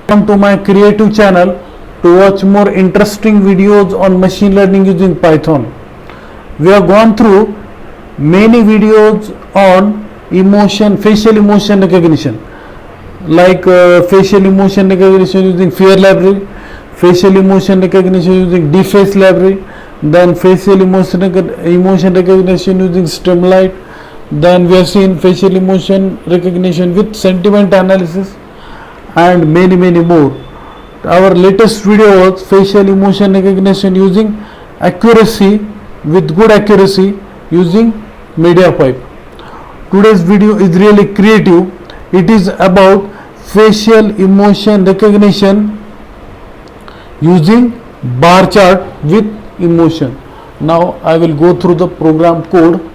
Welcome to my creative channel to watch more interesting videos on machine learning using Python. We have gone through many videos on facial emotion recognition, like facial emotion recognition using Fear library, facial emotion recognition using Deepface library, then facial emotion recognition using Streamlight. Then we have seen facial emotion recognition with sentiment analysis and many more. Our latest video was facial emotion recognition using accuracy, with good accuracy, using MediaPipe. Today's video is really creative. It is about facial emotion recognition using bar chart with emotion. Now I will go through the program code.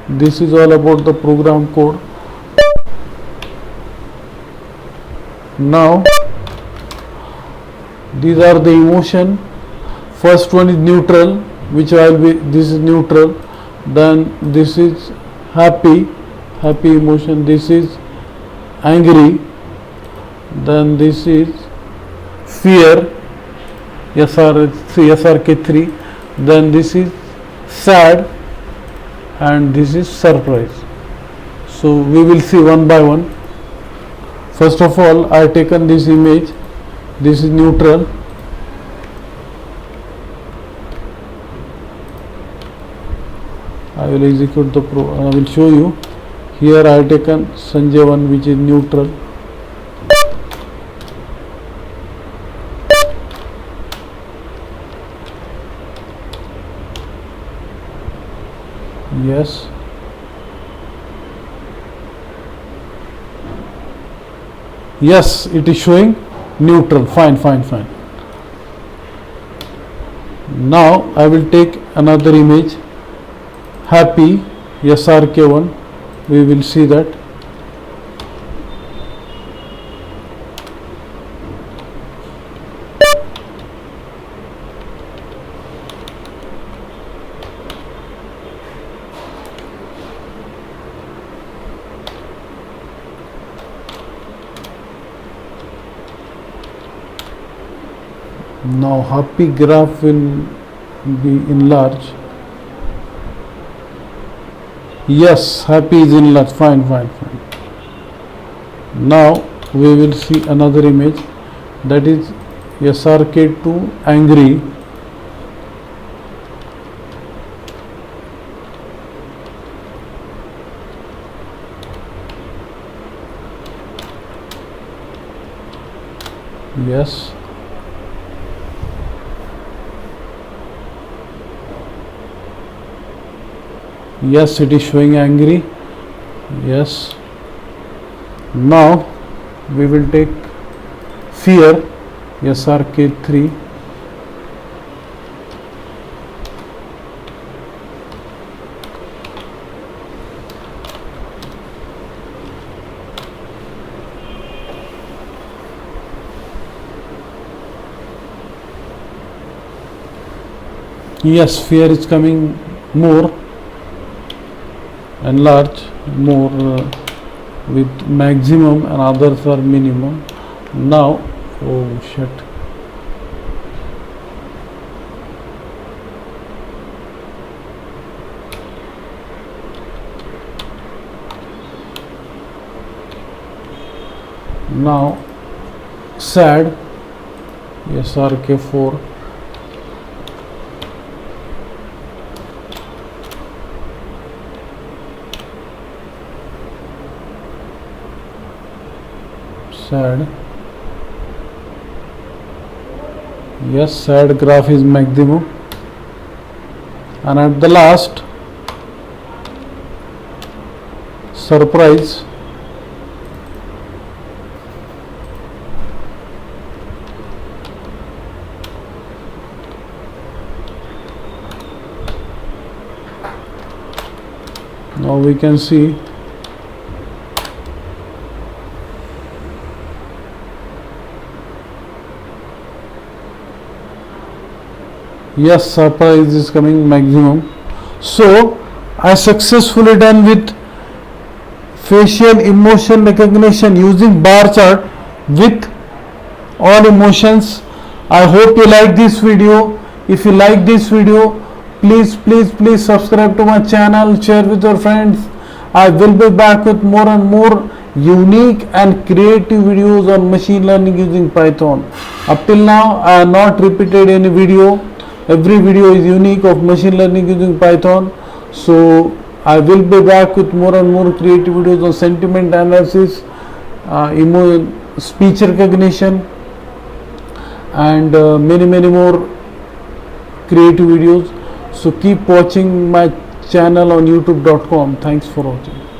This is all about the program code. Now these are the emotion. First one is neutral, which I will be, this is neutral. Then this is happy emotion. This is angry. Then this is fear, SRK3. Then this is sad, and this is surprise. So we will see one by one. First of all, I have taken this image. This is neutral. I will execute the I will show you. Here I have taken Sanjay one, which is neutral. Yes. Yes, it is showing neutral. Fine. Now I will take another image, happy, SRK1. We will see that. Now happy graph will be enlarged. Yes, happy is enlarged. Fine. Now we will see another image, that is SRK2 angry. Yes. Yes, it is showing angry. Yes. Now we will take fear, SRK3. Yes, fear is coming more, enlarge more, with maximum, and others are minimum. Now, oh shit. Now sad, SRK4. Sad. Yes, sad graph is maximum. And at the last, surprise. Now we can see yes, surprise is coming maximum. So I successfully done with facial emotion recognition using bar chart with all emotions. I hope you like this video. If you like this video, please subscribe to my channel, share with your friends. I will be back with more and more unique and creative videos on machine learning using Python. Up till now I have not repeated any video. Every video is unique of machine learning using Python. So I will be back with more and more creative videos on sentiment analysis, speech recognition, and many more creative videos. So keep watching my channel on youtube.com. Thanks for watching.